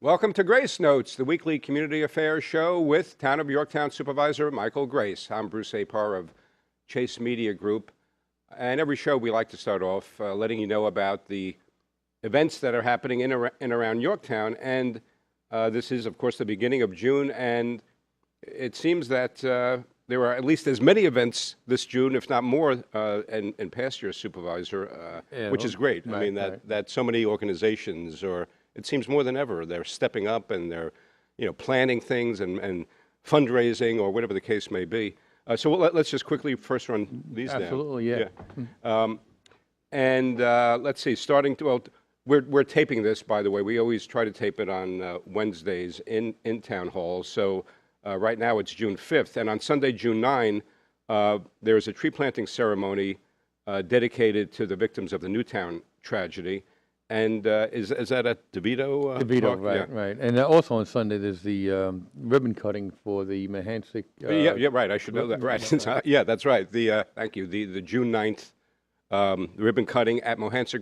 Welcome to Grace Notes, the weekly community affairs show with Town of Yorktown Supervisor Michael Grace. I'm Bruce Apar of Chase Media Group. And every show we like to start off letting you know about the events that are happening in and around Yorktown. And this is, of course, the beginning of June. And it seems that there are at least as many events this June, if not more, in past years, Supervisor, which is great. Right, I mean, that so many organizations, or it seems more than ever, they're stepping up and they're, planning things and fundraising or whatever the case may be. So let's just quickly first run these down. Absolutely, yeah. Let's see, we're taping this, by the way. We always try to tape it on Wednesdays in Town Hall. So right now it's June 5th. And on Sunday, June 9, there's a tree planting ceremony dedicated to the victims of the Newtown tragedy. And is that at DeVito? DeVito, right. And also on Sunday, there's the ribbon cutting for the Mahansic. Yeah, right. I should know that. Right. Yeah, that's right. Thank you. The June 9th ribbon cutting at Mohansic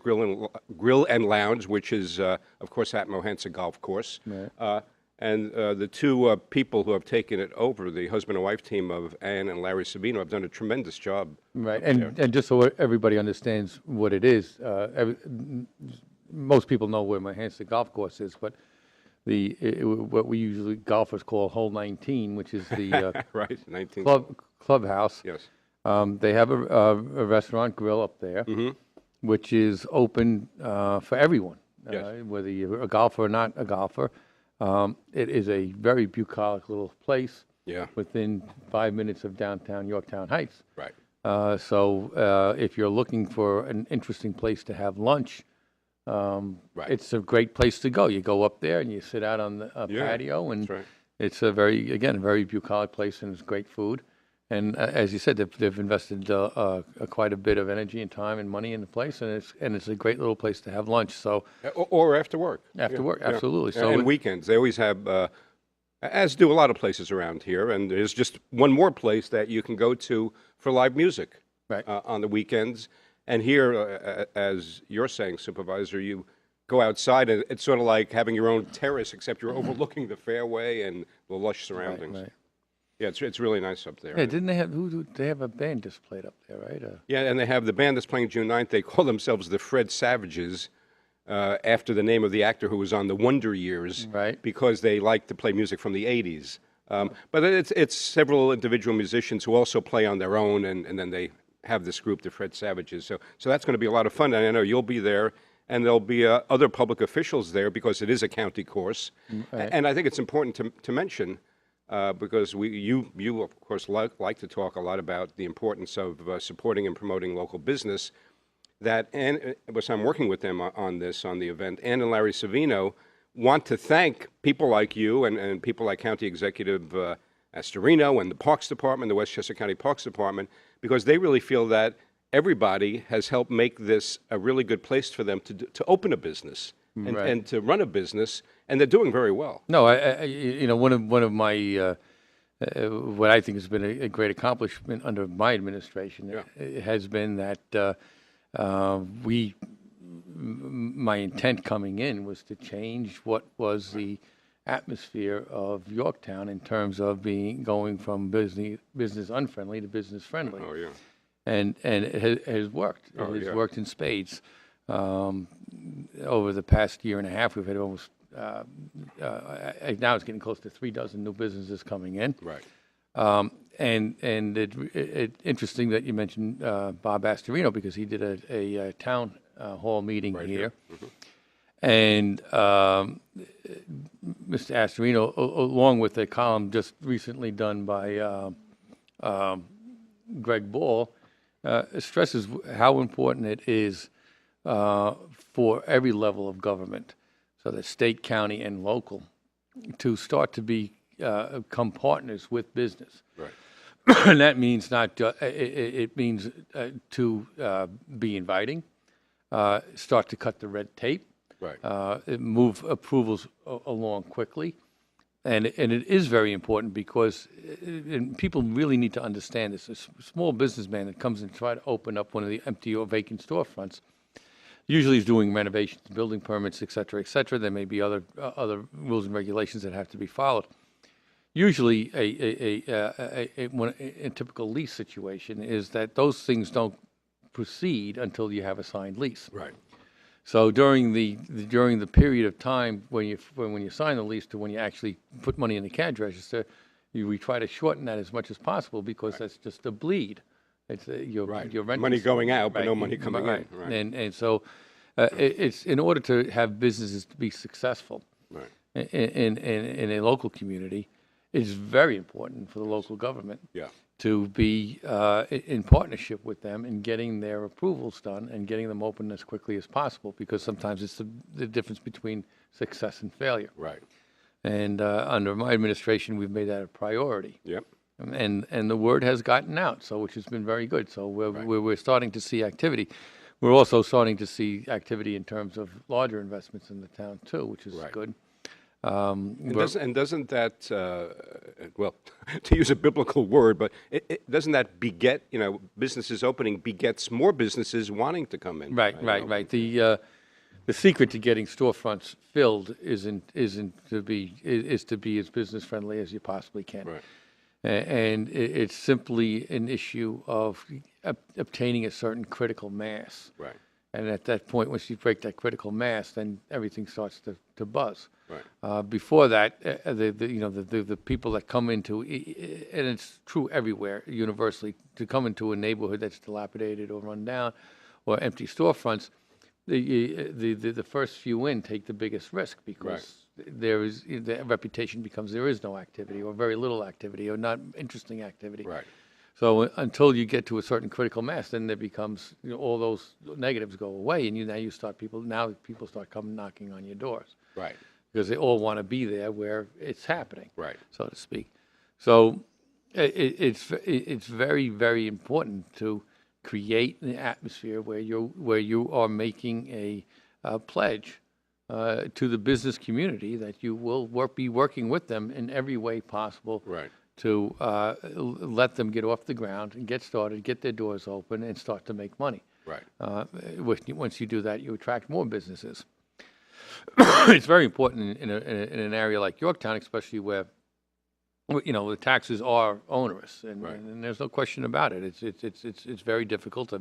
Grill and Lounge, which is, of course, at Mohansic Golf Course. Right. And the two people who have taken it over, the husband and wife team of Ann and Larry Savino, have done a tremendous job. Right. And just so everybody understands what it is, most people know where Mohansic Golf Course is, but what we usually golfers call hole 19, which is the right, 19 clubhouse. Yes. They have a restaurant grill up there, which is open for everyone, yes. Whether you're a golfer or not a golfer. It is a very bucolic little place. Yeah. Within 5 minutes of downtown Yorktown Heights. Right. So if you're looking for an interesting place to have lunch, right. It's a great place to go. You go up there and you sit out on the patio, and right. It's a very bucolic place, and it's great food. And as you said, they've invested quite a bit of energy and time and money in the place, and it's a great little place to have lunch. So or after work. After work, absolutely. So and weekends, they always have, as do a lot of places around here. And there's just one more place that you can go to for live music on the weekends. And here, as you're saying, Supervisor, you go outside, and it's sort of like having your own terrace, except you're overlooking the fairway and the lush surroundings. Right. Yeah, it's really nice up there. Yeah, didn't they have they have a band just played up there, right? Yeah, and they have the band that's playing June 9th. They call themselves the Fred Savages, after the name of the actor who was on the Wonder Years, right? Because they like to play music from the 80s. But it's several individual musicians who also play on their own, and then they have this group, the Fred Savages. So that's going to be a lot of fun, and I know you'll be there, and there'll be other public officials there because it is a county course. Right. And I think it's important to mention, because you of course like to talk a lot about the importance of supporting and promoting local business. And I'm working with them on the event. Ann and Larry Savino want to thank people like you and people like County Executive Astorino and the Parks Department, the Westchester County Parks Department, because they really feel that everybody has helped make this a really good place for them to open a business and to run a business, and they're doing very well. No, one of my what I think has been a great accomplishment under my administration it has been that my intent coming in was to change what was the atmosphere of Yorktown in terms of going from business unfriendly to business friendly. Oh yeah. And it has worked. It has worked in spades. Over the past year and a half, we've had almost now it's getting close to 36 new businesses coming in. Right. And it's interesting that you mentioned Bob Astorino, because he did a town hall meeting here. Mm-hmm. And Mr. Astorino, along with a column just recently done by Greg Ball, stresses how important it is for every level of government, so the state, county, and local, to start to become partners with business. Right. And that means it means to be inviting, start to cut the red tape, right. Move approvals along quickly. And it is very important because and people really need to understand this. A small businessman that comes and try to open up one of the empty or vacant storefronts, usually is doing renovations, building permits, et cetera, et cetera. There may be other rules and regulations that have to be followed. Usually, a typical lease situation is that those things don't proceed until you have a signed lease. Right. So during the period of time when you sign the lease to when you actually put money in the cash register, we try to shorten that as much as possible because that's just a bleed. It's your renting Money going out, but no right, money coming right. in. Right. And so it's in order to have businesses to be successful Right. in a local community, it's very important for the local government Yeah. to be in partnership with them in getting their approvals done and getting them open as quickly as possible, because sometimes it's the difference between success and failure. Right. And under my administration, we've made that a priority. Yep. And the word has gotten out, so which has been very good. So we're starting to see activity. We're also starting to see activity in terms of larger investments in the town too, which is good. Doesn't that, well, to use a biblical word, but doesn't that beget, businesses opening begets more businesses wanting to come in? Right. The secret to getting storefronts filled is to be as business friendly as you possibly can. Right. And it's simply an issue of obtaining a certain critical mass. Right. And at that point, once you break that critical mass, then everything starts to buzz. Right. Before that, the people that come into, and it's true everywhere, universally, to come into a neighborhood that's dilapidated or run down, or empty storefronts, the first few in take the biggest risk, because the reputation becomes there is no activity or very little activity or not interesting activity. Right. So until you get to a certain critical mass, then there becomes, all those negatives go away, and now people start coming knocking on your doors. Right. Because they all want to be there where it's happening. Right. So to speak. So it's very, very important to create an atmosphere where you are making a pledge to the business community that you will be working with them in every way possible. Right. To let them get off the ground and get started, get their doors open, and start to make money. Right. Once you do that, you attract more businesses. It's very important in an area like Yorktown, especially where the taxes are onerous, and there's no question about it. It's very difficult. I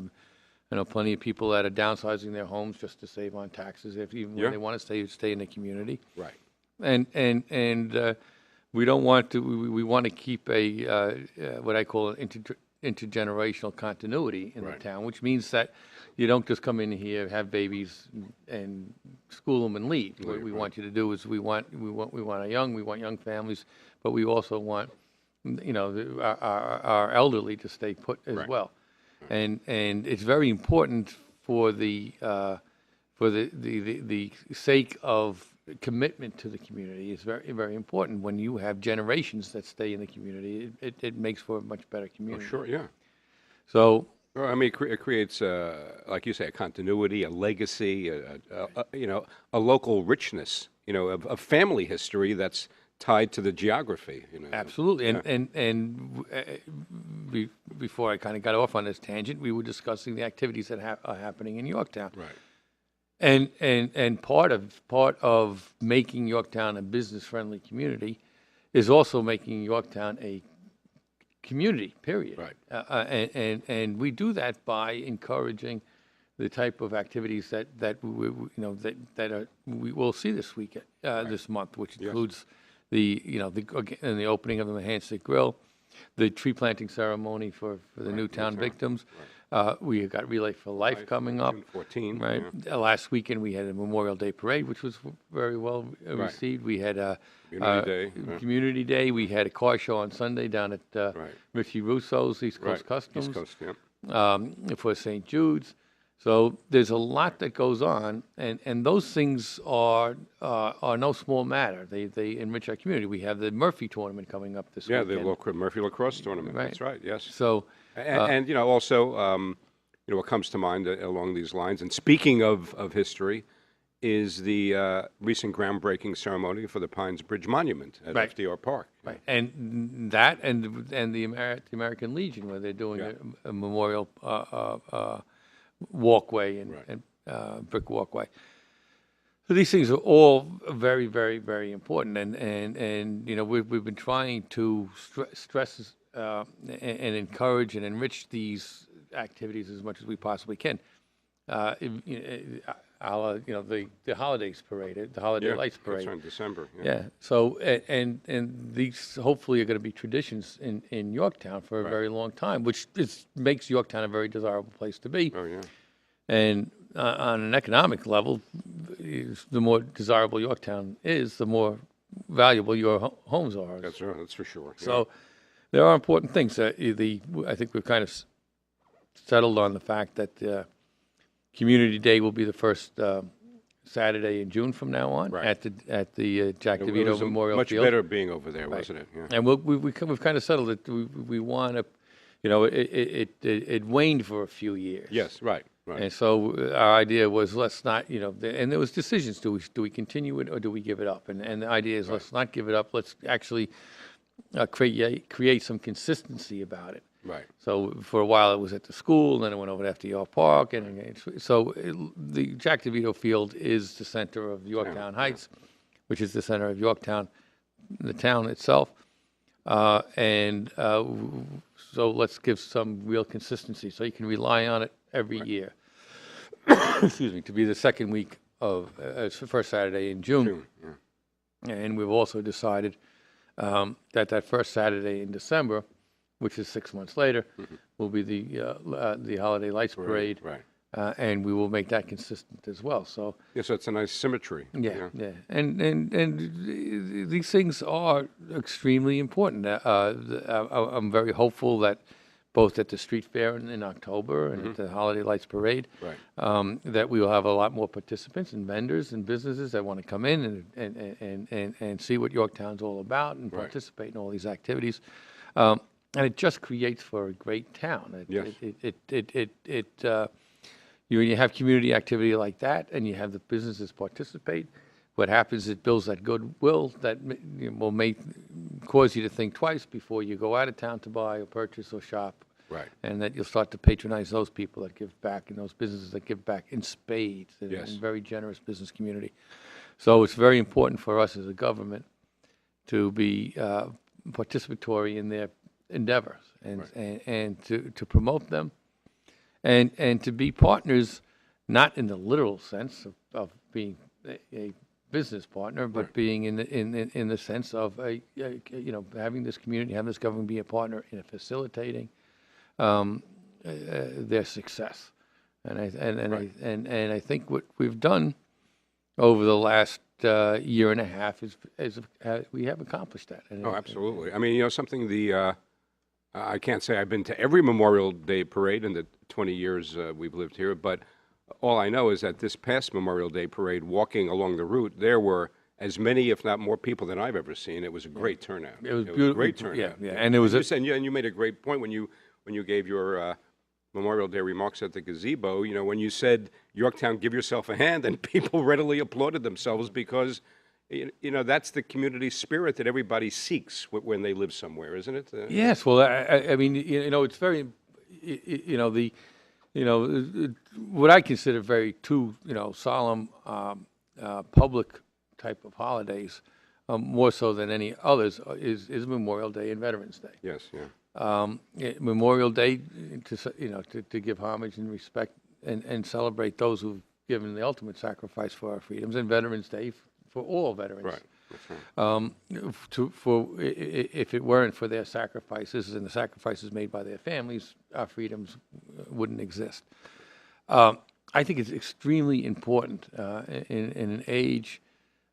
know plenty of people that are downsizing their homes just to save on taxes, even when they want to stay in the community. Right. And we don't want to. We want to keep a what I call an intergenerational continuity in the town, which means that you don't just come in here, have babies, and school them and leave. What we want you to do is we want young families, but we also want our elderly to stay put as well. And it's very important for the sake of commitment to the community. Is very, very important. When you have generations that stay in the community, it makes for a much better community. Oh, sure, yeah. So, well, I mean, it creates, like you say, a continuity, a legacy, a local richness, of family history that's tied to the geography. Absolutely. And before I kind of got off on this tangent, we were discussing the activities that are happening in Yorktown. Right. And part of making Yorktown a business-friendly community is also making Yorktown a community, period. Right. And we do that by encouraging the type of activities that we will see this weekend, this month, which includes the opening of the Mahansick Grill, the tree planting ceremony for the Newtown victims. We got Relay for Life coming up. June 14. Right. Yeah. Last weekend we had a Memorial Day parade, which was very well received. We had a Community Day. We had a car show on Sunday down at Richie Russo's East Coast Customs. East Coast, yeah. For St. Jude's. So there's a lot that goes on, and those things are no small matter. They enrich our community. We have the Murphy tournament coming up this weekend. Yeah, the Murphy Lacrosse tournament. Right. That's right. Yes. So and also what comes to mind along these lines. And speaking of history, is the recent groundbreaking ceremony for the Pines Bridge Monument at FDR Park. Right, and that and the American Legion, where they're doing a memorial walkway and brick walkway. So these things are all very, very, very important, and you know we've been trying to stress and encourage and enrich these activities as much as we possibly can. You know, the holidays parade, the holiday lights parade. That's in December. Yeah. So and these hopefully are going to be traditions in Yorktown for a very long time, which makes Yorktown a very desirable place to be. Oh yeah. And on an economic level, the more desirable Yorktown is, the more valuable your homes are. That's right. That's for sure. Yeah. So there are important things. I think we've kind of settled on the fact that Community Day will be the first Saturday in June from now on at the Jack It DeVito was Memorial much Field. better being over there, wasn't it? Yeah. And we've kind of settled that we want to, you know, it waned for a few years. Yes. Right. Right. And so our idea was let's not, you know, and there was decisions: do we continue it or do we give it up? And the idea is let's not give it up. Let's actually create some consistency about it. Right. So for a while it was at the school, then it went over to FDR Park, and so the Jack DeVito Field is the center of Yorktown Heights, which is the center of Yorktown, the town itself, and so let's give some real consistency so you can rely on it every year. Excuse me, to be the second week of first Saturday in June. And we've also decided that first Saturday in December, which is 6 months later, will be the Holiday Lights Parade, Right. and we will make that consistent as well. So Yeah. So it's a nice symmetry. yeah, and these things are extremely important. I'm very hopeful that both at the street fair in October and at the Holiday Lights Parade, that we will have a lot more participants and vendors and businesses that want to come in and see what Yorktown's all about and participate in all these activities. And it just creates for a great town. You have community activity like that, and you have the businesses participate. What happens is it builds that goodwill that may cause you to think twice before you go out of town to buy or purchase or shop. Right. And that you'll start to patronize those people that give back and those businesses that give back in spades and very generous business community. So it's very important for us as a government to be participatory in their endeavors and to promote them and to be partners, not in the literal sense of being a business partner, but being in the sense of having this community, having this government be a partner in facilitating their success. And I think what we've done over the last year and a half is we have accomplished that. Oh, absolutely. I mean, something I can't say I've been to every Memorial Day parade in the 20 years we've lived here, but all I know is that this past Memorial Day parade, walking along the route, there were as many, if not more, people than I've ever seen. It was a great turnout. It was beautiful. A great turnout. Yeah. And it was. And you made a great point when you gave your Memorial Day remarks at the gazebo. When you said Yorktown, give yourself a hand, and people readily applauded themselves because. That's the community spirit that everybody seeks when they live somewhere, isn't it? Yes. Well, I mean, it's very, what I consider very two, solemn, public type of holidays, more so than any others, is Memorial Day and Veterans Day. Yes. Yeah. Memorial Day to give homage and respect and celebrate those who've given the ultimate sacrifice for our freedoms, and Veterans Day for all veterans. Right. That's right. If it weren't for their sacrifices and the sacrifices made by their families, our freedoms wouldn't exist. I think it's extremely important in an age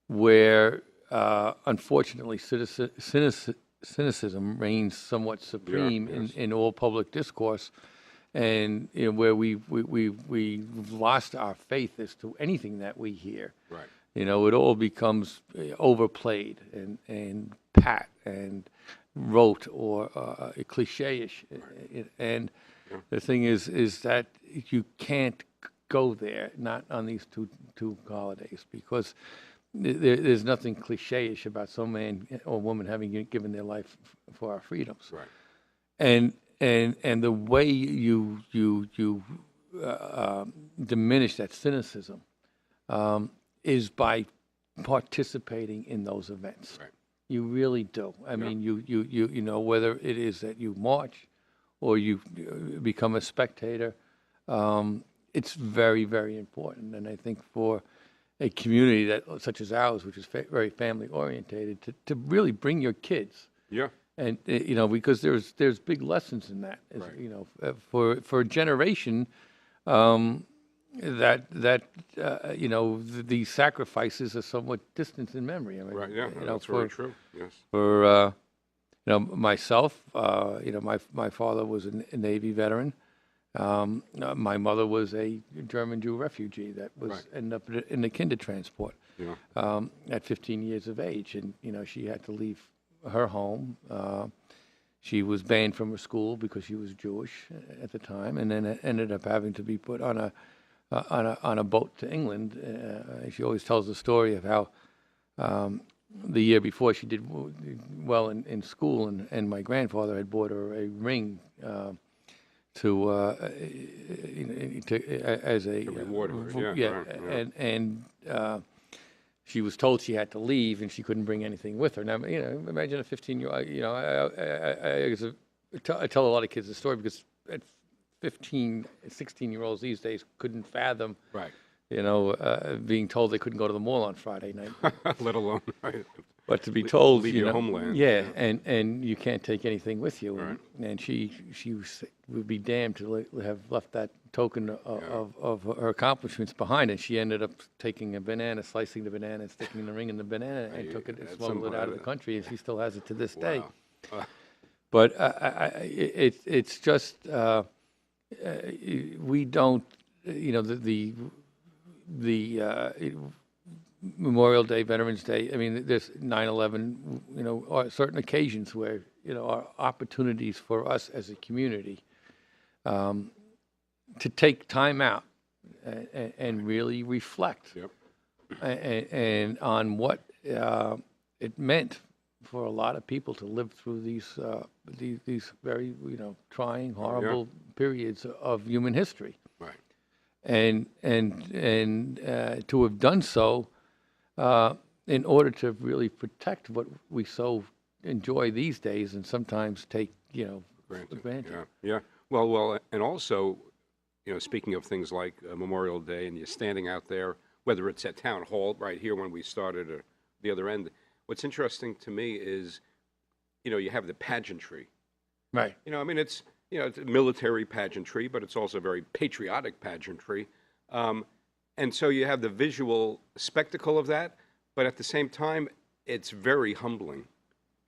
where, unfortunately, cynicism reigns somewhat supreme in all public discourse, and where we've lost our faith as to anything that we hear. Right. It all becomes overplayed and pat and rote or cliche-ish. And the thing is that you can't go there, not on these two holidays, because there's nothing cliche-ish about some man or woman having given their life for our freedoms. Right. And the way you diminish that cynicism is by participating in those events. Right. You really do. I mean, you know, whether it is that you march or you become a spectator, it's very, very important. And I think for a community that such as ours, which is very family orientated, to really bring your kids. Yeah. And you know, because there's big lessons in that. Right. You know, for a generation, you know, these sacrifices are somewhat distant in memory. I mean, Right. Yeah. you know, That's very true. Yes. for you know, myself, you know, my father was a Navy veteran. My mother was a German Jew refugee that was Right. ended up in the kinder transport Yeah. at 15 years of age, and you know, she had to leave her home. She was banned from her school because she was Jewish at the time, and then it ended up having to be put on a boat to England. She always tells the story of how the year before she did well in school, and my grandfather had bought her a ring as a reward her. Yeah, right, yeah. and she was told she had to leave and she couldn't bring anything with her. Now, you know, imagine a 15-year-old. You know, I tell a lot of kids the story because at 15, 16-year-olds these days couldn't fathom, Right. you know, being told they couldn't go to the mall on Friday night. Let alone, right. But to be told, leave you your know, homeland. yeah, and you can't take anything with you, Right. and she would be damned to have left that token of her accomplishments behind, and she ended up taking a banana, slicing the banana, and sticking the ring in the banana, and took it and that's smuggled it out of the some- country, and she still has it to this day. Wow. But it's just we don't, you know, the Memorial Day, Veterans Day. I mean, there's 9/11. You know, are certain occasions where you know are opportunities for us as a community to take time out and really reflect Yep. and on what it meant for a lot of people to live through these very trying, horrible periods of human history, Right. and to have done so in order to really protect what we so enjoy these days and sometimes take for granted. Yeah. Yeah. Well, and also, speaking of things like Memorial Day, and you're standing out there, whether it's at Town Hall right here when we started, or the other end. What's interesting to me is, you have the pageantry. Right. I mean, it's it's military pageantry, but it's also very patriotic pageantry. And so you have the visual spectacle of that, but at the same time, it's very humbling.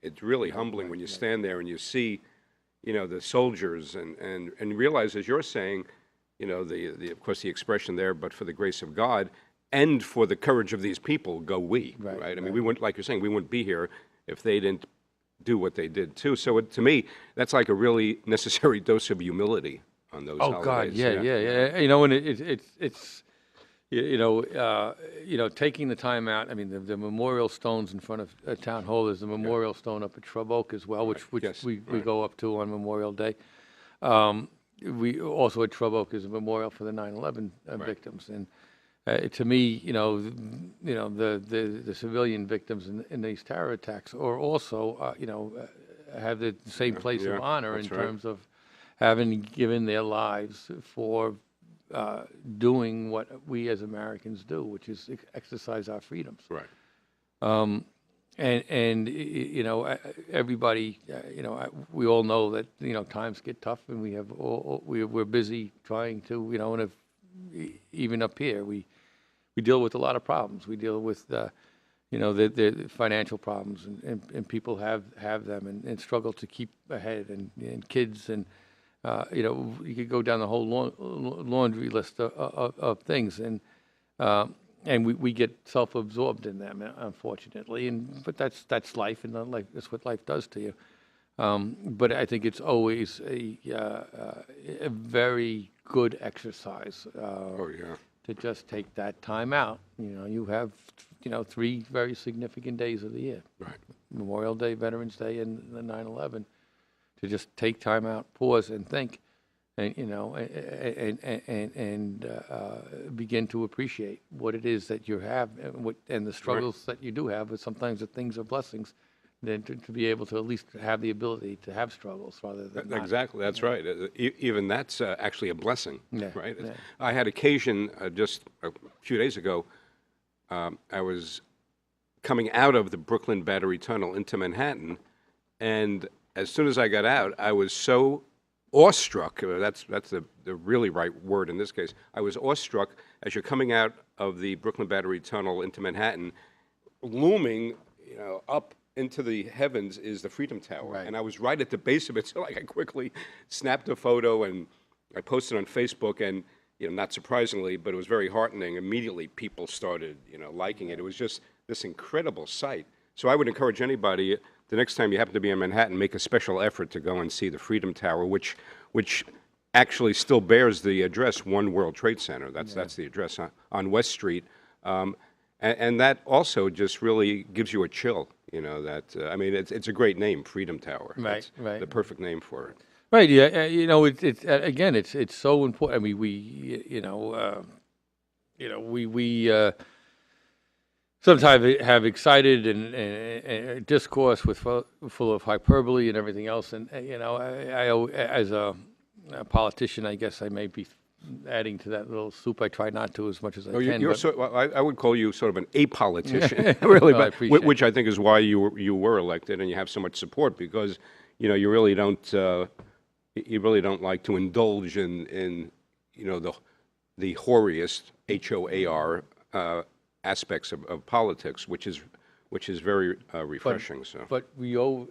It's really humbling when you stand there and you see, the soldiers and realize, as you're saying, the of course the expression there, but for the grace of God and for the courage of these people, go we. Right. I mean, we wouldn't, like you're saying, we wouldn't be here if they didn't do what they did too. So to me, that's like a really necessary dose of humility on those holidays. God, yeah. And it's taking the time out. I mean, the memorial stones in front of Town Hall. There's the memorial stone up at Shrub Oak as well, which we go up to on Memorial Day. We also at Shrub Oak is a memorial for the 9/11 victims, and to me, the civilian victims in these terror attacks are also have the same place of honor in terms of having given their lives for doing what we as Americans do, which is exercise our freedoms. Right. And everybody, we all know that times get tough, and we're busy trying to, and if, even up here we deal with a lot of problems. We deal with the financial problems, and people have them and struggle to keep ahead, and kids, and you could go down the whole laundry list of things, and we get self-absorbed in them, unfortunately, but that's life, and that's what life does to you. But I think it's always a very good exercise to just take that time out. You have 3 very significant days of the year: Right. Memorial Day, Veterans Day, and the 9/11. To just take time out, pause, and think, and begin to appreciate what it is that you have and the struggles that you do have. But sometimes the things are blessings, then to be able to at least have the ability to have struggles rather than not. Exactly, that's right. Even that's actually a blessing, Yeah, right? yeah. I had occasion just a few days ago. I was coming out of the Brooklyn Battery Tunnel into Manhattan, and as soon as I got out, I was so awestruck. That's the really right word in this case. I was awestruck as you're coming out of the Brooklyn Battery Tunnel into Manhattan, looming, up into the heavens is the Freedom Tower, Right. and I was right at the base of it. So, I quickly snapped a photo and I posted on Facebook, and not surprisingly, but it was very heartening. Immediately, people started, liking it. It was just this incredible sight. So I would encourage anybody, the next time you happen to be in Manhattan, make a special effort to go and see the Freedom Tower, which actually still bears the address One World Trade Center. That's the address on West Street, and that also just really gives you a chill. I mean, it's a great name, Freedom Tower. Right, It's right. the perfect name for it. Right. Yeah. It's again, it's so important. I mean, we sometimes have excited and discourse full of hyperbole and everything else. And as a politician, I guess I may be adding to that little soup. I try not to as much as I can. You're but- well, I would call you sort of an apolitician, really, No, I but appreciate which I think is why you were elected and you have so much support, because you really don't like to indulge in the hoariest HOAR aspects of politics, which is very refreshing. But we owe,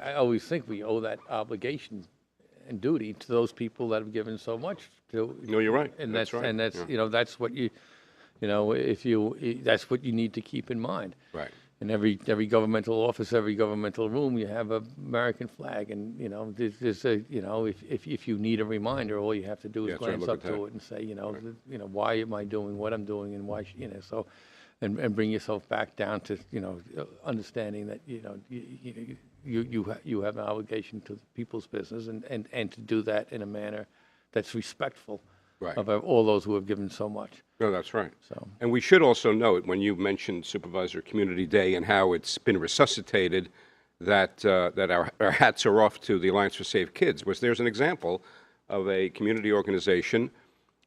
I always think we owe that obligation and duty to those people that have given so much to. No, you're right. And That's right. And that's, Yeah. that's what that's what you need to keep in mind. Right. In every governmental office, every governmental room, you have an American flag, and there's a if you need a reminder, all you have to do is Yeah, that's right, glance look up at to that. it and say, why am I doing what I'm doing, and why, so, and bring yourself back down to understanding that you have an obligation to the people's business, and to do that in a manner that's respectful Right. of all those who have given so much. No, that's right. So. And we should also note, when you mentioned Supervisor Community Day and how it's been resuscitated, that our hats are off to the Alliance for Safe Kids, was there's an example of a community organization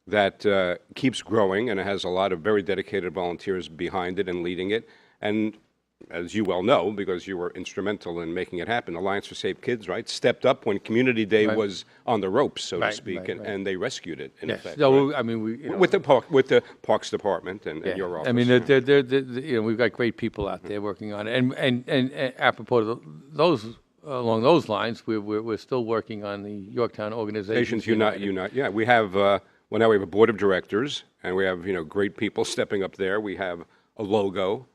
that keeps growing and has a lot of very dedicated volunteers behind it and leading it. And as you well know, because you were instrumental in making it happen, Alliance for Safe Kids, right, stepped up when Community Day Right. was on the ropes, so to Right, speak, right, right. and they rescued it, in Yes. effect. So, right? I mean, With the Parks Department and your office. I mean, yeah. we've got great people out there working on it, and apropos of along those lines, we're still working on the Yorktown Organizations Unite. Yeah, we have, well, now we have a board of directors, and we have, great people stepping up there. We have a logo,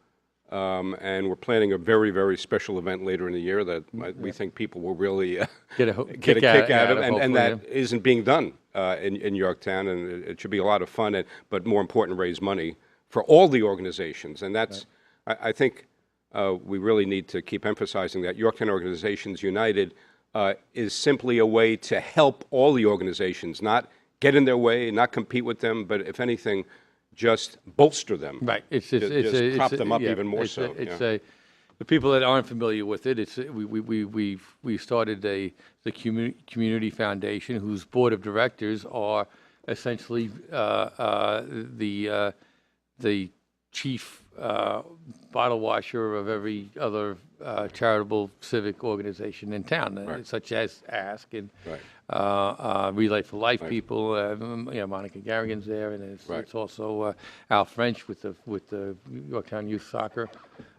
and we're planning a very, very special event later in the year that we think people will really Get a kick out of, and hopefully, that isn't being done in Yorktown, and it should be a lot of fun, but more important, raise money for all the organizations. And that's, I think, we really need to keep emphasizing that Yorktown Organizations United is simply a way to help all the organizations, not get in their way, not compete with them, but if anything, just bolster them. Right. It's prop them up yeah, even more it's so. The people that aren't familiar with it, we started the community foundation, whose board of directors are essentially the chief bottle washer of every other charitable civic organization in town, Right. such as Ask and Right. Relay for Life Right. people. Monica Garrigan's there, and Right. it's also Al French with the Yorktown Youth Soccer.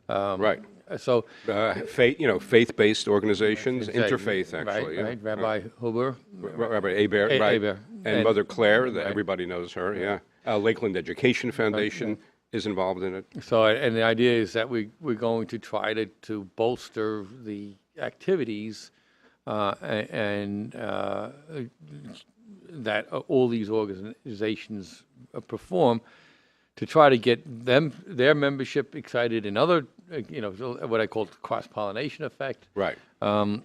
Right. So Faith-based organizations, exactly. interfaith, actually. Right. Rabbi Huber. Rabbi Hebert, right. Hebert. And Mother Claire, everybody knows her, yeah. Lakeland Education Foundation is involved in it. So, and the idea is that we're going to try to bolster the activities and that all these organizations perform, to try to get their membership excited in other, what I call cross-pollination effect. Right. And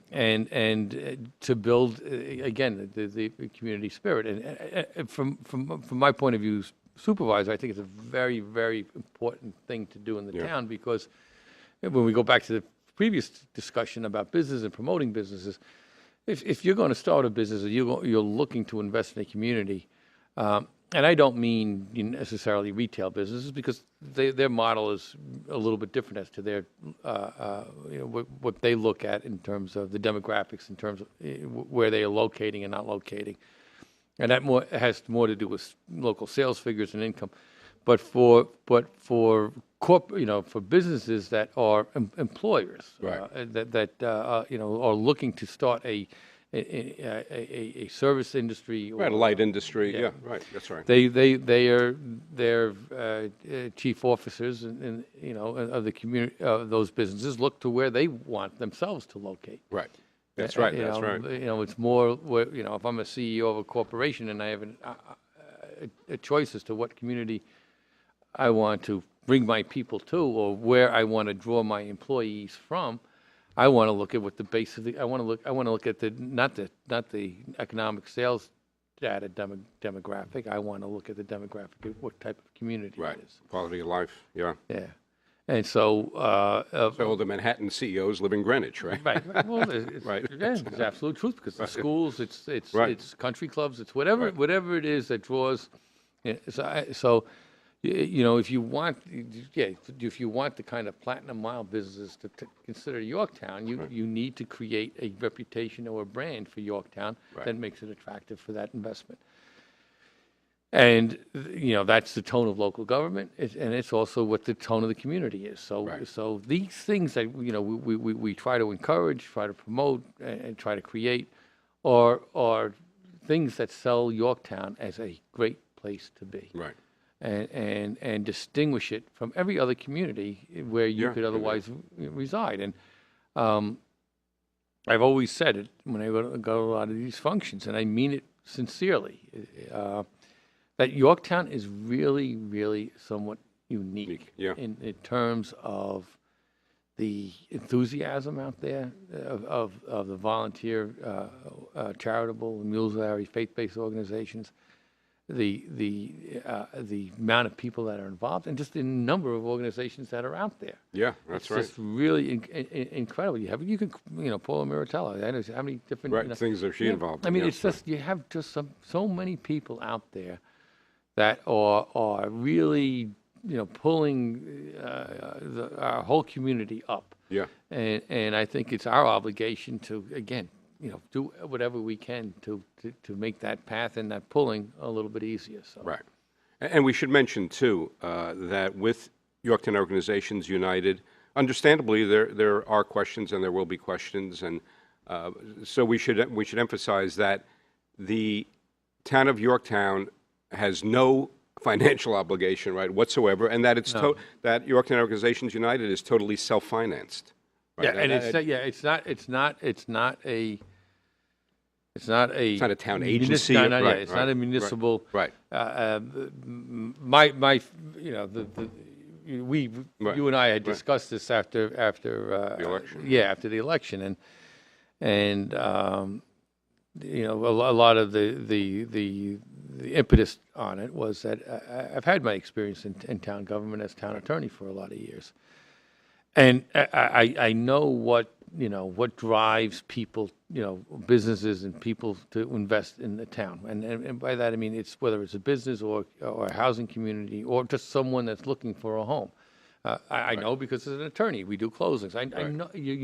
to build again the community spirit. And from my point of view, supervisor, I think it's a very, very important thing to do in the town, because when we go back to the previous discussion about business and promoting businesses, if you're going to start a business or you're looking to invest in a community, and I don't mean necessarily retail businesses, because their model is a little bit different as to their what they look at in terms of the demographics, in terms of where they are locating and not locating, and that has more to do with local sales figures and income. But for for businesses that are employers, Right. that are looking to start a service industry, or Right, a light industry. Yeah, right. That's right. Their chief officers and of the community of those businesses look to where they want themselves to locate. Right. That's right. That's right. It's more where, if I'm a CEO of a corporation and I have a choice as to what community I want to bring my people to, or where I want to draw my employees from, I want to look at what the base of the. I want to look at the not the economic sales data demographic. I want to look at the demographic of what type of community Right. it is. Quality of life. Yeah. Yeah, and so. So all the Manhattan CEOs live in Greenwich, right? Right. Well, it's, Right. Yeah, it's absolute truth, because the schools, it's Right. it's country clubs, it's whatever Right. whatever it is that draws. So if you want, if you want the kind of platinum mile businesses to consider Yorktown, you need to create a reputation or a brand for Yorktown that makes it attractive for that investment. And that's the tone of local government, and it's also what the tone of the community is. So these things that we try to encourage, try to promote, and try to create, are things that sell Yorktown as a great place to be. Right. And distinguish it from every other community where you could otherwise reside. And I've always said it when I go to a lot of these functions, and I mean it sincerely, that Yorktown is really, really somewhat unique in terms of the enthusiasm out there of the volunteer, charitable, and mulberry faith-based organizations, the amount of people that are involved, and just the number of organizations that are out there. Yeah, that's right. It's just really incredible. You can Paula Miratello. I know how many different things that she involved in. I mean, it's just, you have just so many people out there that are really pulling our whole community up. Yeah. And I think it's our obligation to, again, do whatever we can to make that path and that pulling a little bit easier. So. Right. And we should mention, too, that with Yorktown Organizations United, understandably, there are questions and there will be questions. And so we should emphasize that the town of Yorktown has no financial obligation, right, whatsoever, and that that Yorktown Organizations United is totally self-financed. Right? Yeah, and it's not a town agency. It's not a municipal. Right. You and I had discussed this after the election. Yeah, after the election, and a lot of the impetus on it was that I've had my experience in town government as town attorney for a lot of years, and I know what drives people, businesses and people to invest in the town, and by that I mean it's whether it's a business or a housing community or just someone that's looking for a home. I know because as an attorney we do closings. I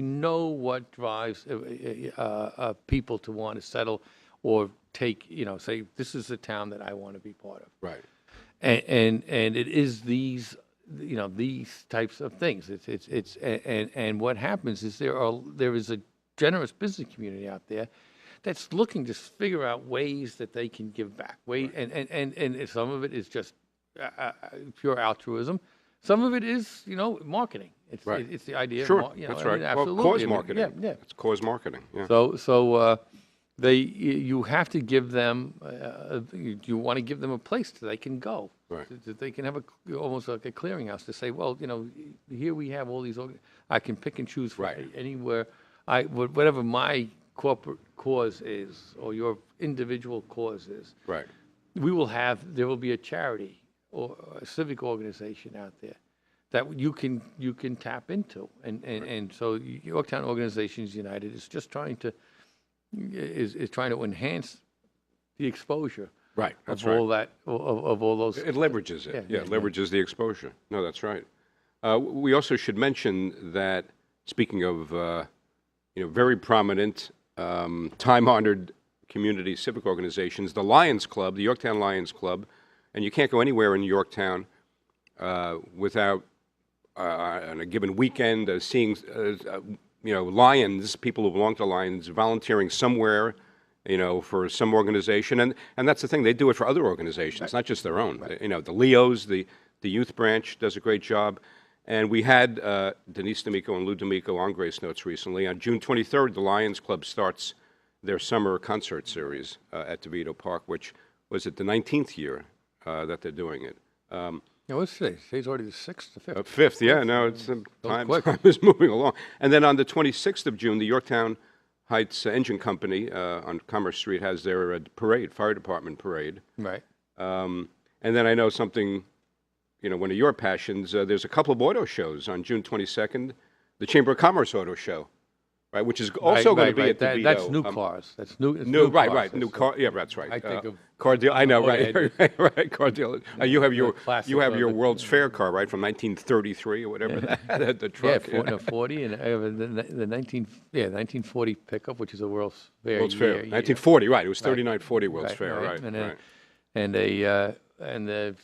know what drives people to want to settle or take, say this is the town that I want to be part of. Right. And it is these types of things. And what happens is there is a generous business community out there that's looking to figure out ways that they can give back. And some of it is just pure altruism. Some of it is, marketing. It's the idea. Sure, of, that's I right. mean, absolutely. Well, cause marketing. Yeah. It's cause marketing. Yeah. So you have to give them, you want to give them a place that they can go. Right. That they can have almost like a clearinghouse to say, well, here we have all these, I can pick and choose from Right. anywhere, whatever my corporate cause is, or your individual cause is. Right. There will be a charity or a civic organization out there that you can tap into. And so Yorktown Organizations United is just trying to enhance the exposure Right. That's of right. all that of all those. It leverages it. Yeah, It leverages the exposure. No, that's right. We also should mention that, speaking of, very prominent, time-honored community civic organizations, the Lions Club, the Yorktown Lions Club, and you can't go anywhere in Yorktown without, on a given weekend, seeing, Lions, people who belong to Lions, volunteering somewhere, for some organization. And that's the thing, they do it for other organizations, not just their own. Right. The Leos, the youth branch does a great job. And we had Denise D'Amico and Lou D'Amico on Grace Notes recently. On June 23rd, the Lions Club starts their summer concert series at DeVito Park, which was it the 19th year that they're doing it. What's today? Today's already the 6th, the 5th. 5th, yeah. No, it's time is moving along. And then on the 26th of June, the Yorktown Heights Engine Company on Commerce Street has their parade, fire department parade. Right. And then I know something, one of your passions, there's a couple of auto shows on June 22nd, the Chamber of Commerce Auto Show, right, which is also going to be at DeVito. That's new cars. That's new. Right, cars. right. New car. Yeah, that's right. I think of car deal. I know, right, yeah. right. Car deal. You have your classic World's Fair car, right, from 1933 or whatever. That the truck. Yeah, 40 and the 1940 pickup, which is a World's Fair. World's Fair. 1940, right? It was 3940 World's Fair, right? And the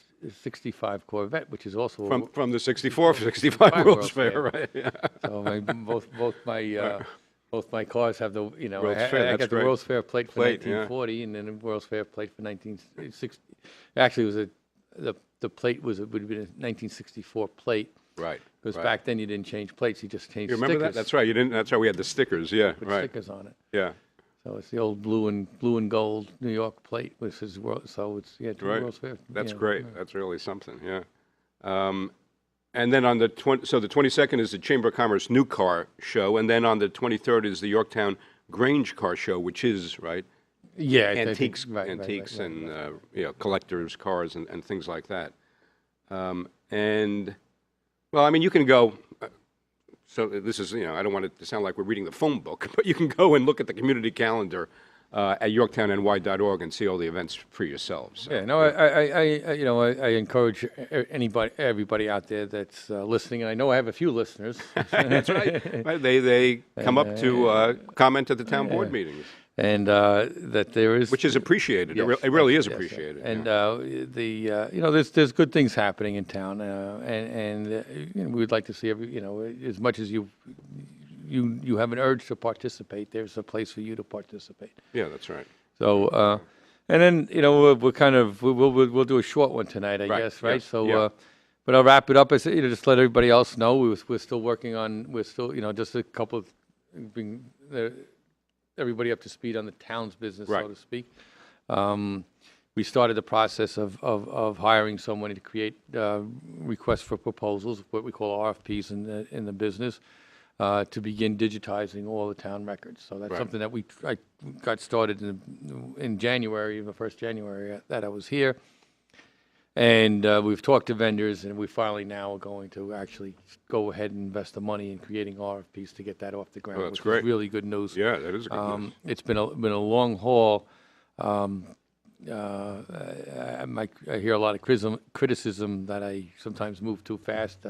65 Corvette, which is also from the 65 World's Fair, right? Yeah. So both my cars have the World's Fair, I got the great. World's Fair plate for 1940, and then the World's Fair plate for 1960. Actually, it was the plate would have been a 1964 plate. Right. Because right. back then you didn't change plates; you just changed. You remember stickers. that? That's right. You didn't. That's right. We had the stickers. Yeah. Put right. stickers on it. Yeah. So it's the old blue and gold New York plate, which is so it's two right. World's Fair. That's great. Right. That's really something. Yeah. And then on the the 22nd is the Chamber of Commerce New Car Show, and then on the 23rd is the Yorktown Grange Car Show, which is right. Yeah, antiques, right, and collectors' cars and things like that. And well, I mean, you can go. So this is, I don't want it to sound like we're reading the phone book, but you can go and look at the community calendar at yorktownny.org and see all the events for yourselves. So, yeah, no, I encourage everybody out there that's listening, and I know I have a few listeners. That's right. Right. They come up to comment at the town board meetings. And that there is, which is appreciated. Yes, it really is yes, appreciated. And there's good things happening in town, and we'd like to see as much as you have an urge to participate, there's a place for you to participate. Yeah, that's right. So, and then we'll do a short one tonight, I guess, right? Yes. So, yeah. But I'll wrap it up. I said, just let everybody else know we're still working on. We're still, just a couple of being. Everybody up to speed on the town's business, right. so to speak. We started the process of hiring someone to create requests for proposals, what we call RFPs in the business, to begin digitizing all the town records. So that's right. something that I got started in January, the first January that I was here. And we've talked to vendors, and we finally now are going to actually go ahead and invest the money in creating RFPs to get that off the ground. Oh, that's which great. Is really good news. Yeah, that is good news. It's been a long haul. I hear a lot of criticism that I sometimes move too fast.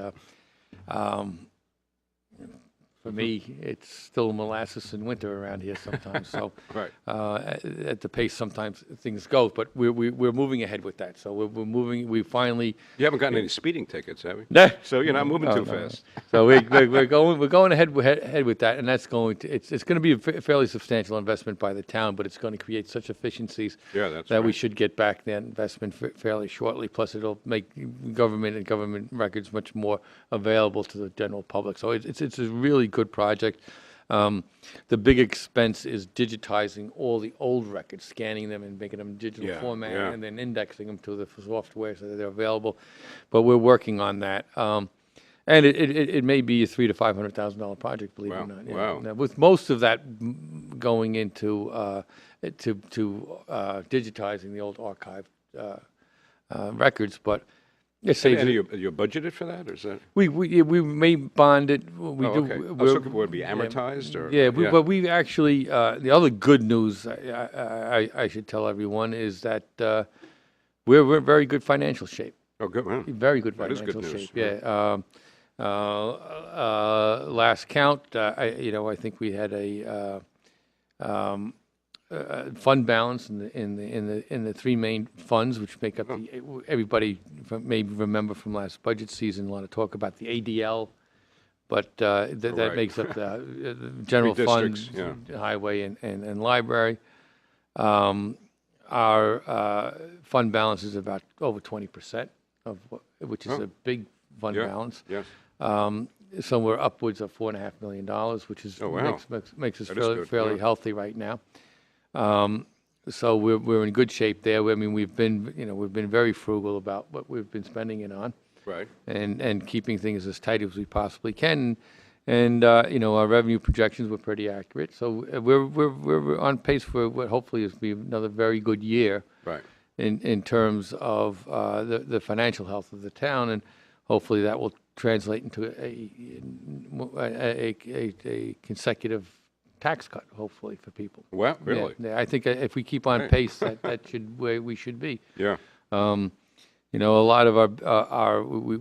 For me, it's still molasses in winter around here sometimes. So, right. At the pace sometimes things go, but we're moving ahead with that. So we're moving. We finally. You haven't gotten any speeding tickets, have you? No. So you're not moving too fast. So we're going ahead with that, and that's going to it's going to be a fairly substantial investment by the town, but it's going to create such efficiencies that right. we should get back that investment fairly shortly. Plus, it'll make government and government records much more available to the general public. So it's a really good project. The big expense is digitizing all the old records, scanning them and making them in digital Yeah, format, yeah. and then indexing them to the software so that they're available. But we're working on that. And it may be a $300,000 to $500,000 project, believe it or Wow, not. Yeah. wow. Now, with most of that going into digitizing the old archive records, but it And, saves. and are you budgeted for that, or is that? We may bond it. We Oh, do. okay. We're- So would it be amortized, or? yeah, but we actually, the other good news I should tell everyone is that we're in very good financial shape. Oh, good. Wow. Very good That is good financial news, shape. Yeah. Last count, I think we had a fund balance in the three main funds, which make up everybody may remember from last budget season. A lot of talk about the ADL, but that Right. makes up the general Three fund, districts, highway, and library. Our fund balance is about over 20% of which is a big fund Yeah. balance. Yes. Somewhere upwards of $4.5 million, which is Oh, wow. makes us That is good, fairly yeah. healthy right now. So we're in good shape there. I mean, we've been very frugal about what we've been spending it on, Right. and keeping things as tight as we possibly can. And our revenue projections were pretty accurate. So we're on pace for what hopefully is be another very good year Right. in terms of the financial health of the town, and hopefully that will translate into a consecutive tax cut, hopefully, for people. Well, really? Yeah, I think if we keep on Right. pace, that should where we should be. Yeah. A lot of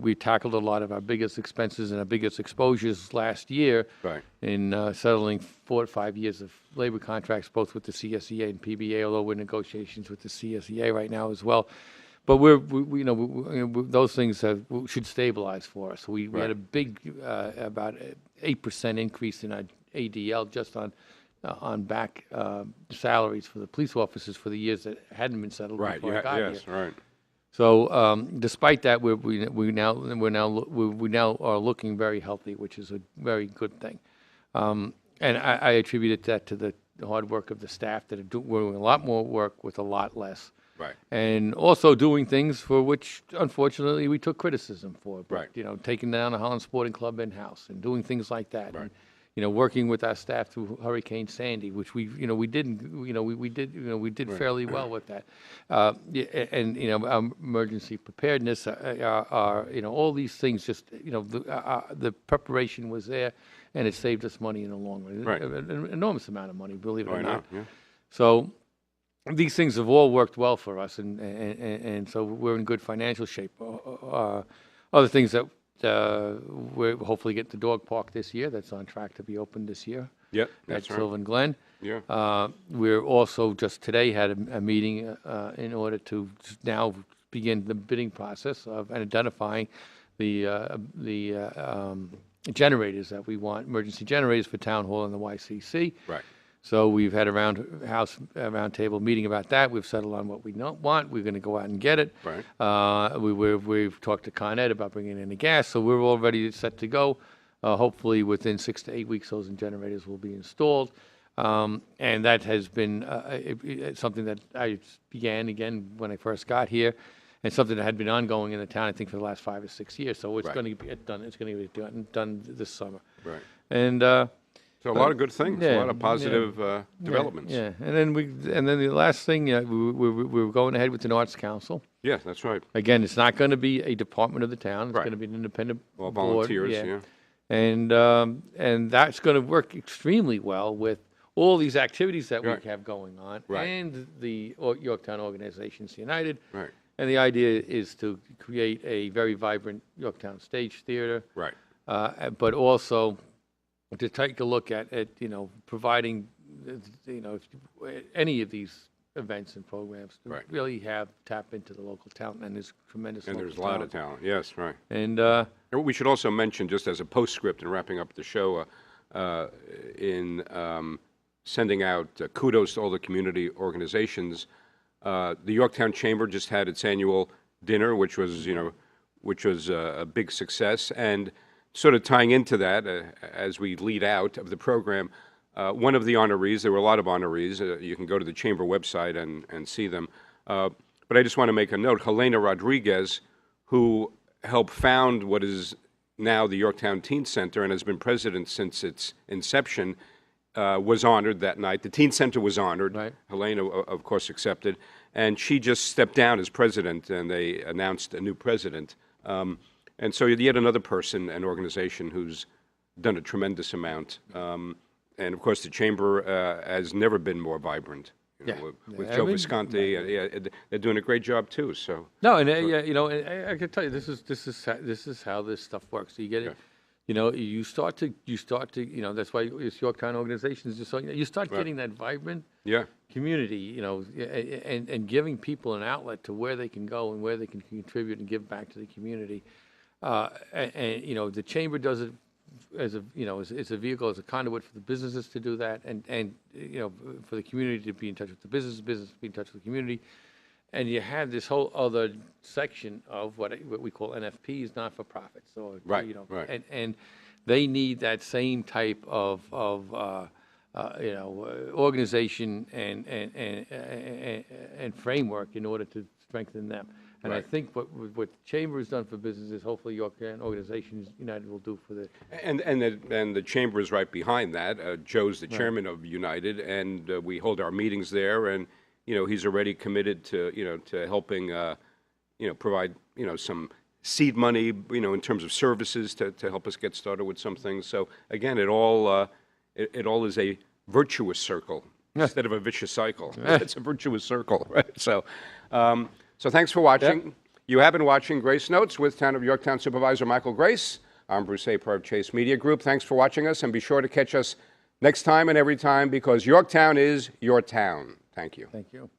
we tackled a lot of our biggest expenses and our biggest exposures last year Right. in settling 4 to 5 years of labor contracts, both with the CSEA and PBA, although we're in negotiations with the CSEA right now as well. But those things should stabilize for us. We had a big, about 8% increase in our ADL just on back salaries for the police officers for the years that hadn't been settled Right. before I Yeah. got Yes. here. Right. So despite that, we now are looking very healthy, which is a very good thing. And I attribute that to the hard work of the staff that are doing a lot more work with a lot less. Right. And also doing things for which, unfortunately, we took criticism for. But, Right. taking down the Holland Sporting Club in-house and doing things like that. Right. And, working with our staff through Hurricane Sandy, which we did fairly well with that. Our emergency preparedness, all these things just, the preparation was there, and it saved us money in the long run. Right. An enormous amount of money, believe it Oh, or I not. know. Yeah. So these things have all worked well for us, and so we're in good financial shape. Other things that we're hopefully get the dog park this year. That's on track to be opened this year. Yep. At That's right. Sylvan Glen. Yeah. We're also just today had a meeting in order to now begin the bidding process of identifying the generators that we want, emergency generators for Town Hall and the YCC. Right. So we've had a round table meeting about that. We've settled on what we don't want. We're going to go out and get it. Right. We've talked to Con Ed about bringing in the gas, so we're all ready, set to go. Hopefully, within 6 to 8 weeks, those generators will be installed. And that has been something that I began again when I first got here, and something that had been ongoing in the town, I think, for the last 5 or 6 years. So it's Right. going to get done. It's going to be done this summer. Right. And So a lot of good things. A yeah, lot of positive developments. Yeah, and then the last thing, we're going ahead with an arts council. Yeah, that's right. Again, it's not going to be a department of the town. It's Right. going to be an independent All board. volunteers. Yeah. And that's going to work extremely well with all these activities that Right. we have going on, Right. and the Yorktown Organizations United. Right. And the idea is to create a very vibrant Yorktown stage theater, Right. but also to take a look at providing, any of these events and programs to Right. really tap into the local talent, and there's tremendous And local there's a lot of talent. Yes. Right. And And we should also mention, just as a postscript in wrapping up the show, in sending out kudos to all the community organizations. The Yorktown Chamber just had its annual dinner, which was a big success, and sort of tying into that, as we lead out of the program, one of the honorees, there were a lot of honorees, you can go to the Chamber website and see them, but I just want to make a note, Helena Rodriguez, who helped found what is now the Yorktown Teen Center and has been president since its inception, was honored that night. The Teen Center was honored. Right. Helena, of course, accepted. And she just stepped down as president, and they announced a new president. And so yet another person, an organization who's done a tremendous amount. And, of course, the Chamber has never been more vibrant. You know, with Joe Visconti, they're doing a great job, too. So No, and you know, and I can tell you, this is how this stuff works. So you get it. You know, you start to, you know, that's why it's Yorktown organizations. Just so you start getting that vibrant community, you know, and giving people an outlet to where they can go and where they can contribute and give back to the community. And you know, the Chamber does it as a, you know, it's a vehicle, as a conduit for the businesses to do that, and you know, for the community to be in touch with the business to be in touch with the community. And you have this whole other section of what we call NFPs, not-for-profits. So, you know, and they need that same type of you know, organization and framework in order to strengthen them. And I think what the Chamber has done for businesses, hopefully Yorktown Organizations United will do for the... And the Chamber is right behind that. Joe's the chairman of United, and we hold our meetings there, and you know, he's already committed to, you know, to helping, you know, provide, you know, some seed money, you know, in terms of services to help us get started with some things. So again, it all is a virtuous circle instead of a vicious cycle. It's a virtuous circle, right? So, so thanks for watching. You have been watching Grace Notes with Town of Yorktown Supervisor Michael Grace. I'm Bruce Apar of Chase Media Group. Thanks for watching us, and be sure to catch us next time and every time, because Yorktown is your town. Thank you. Thank you.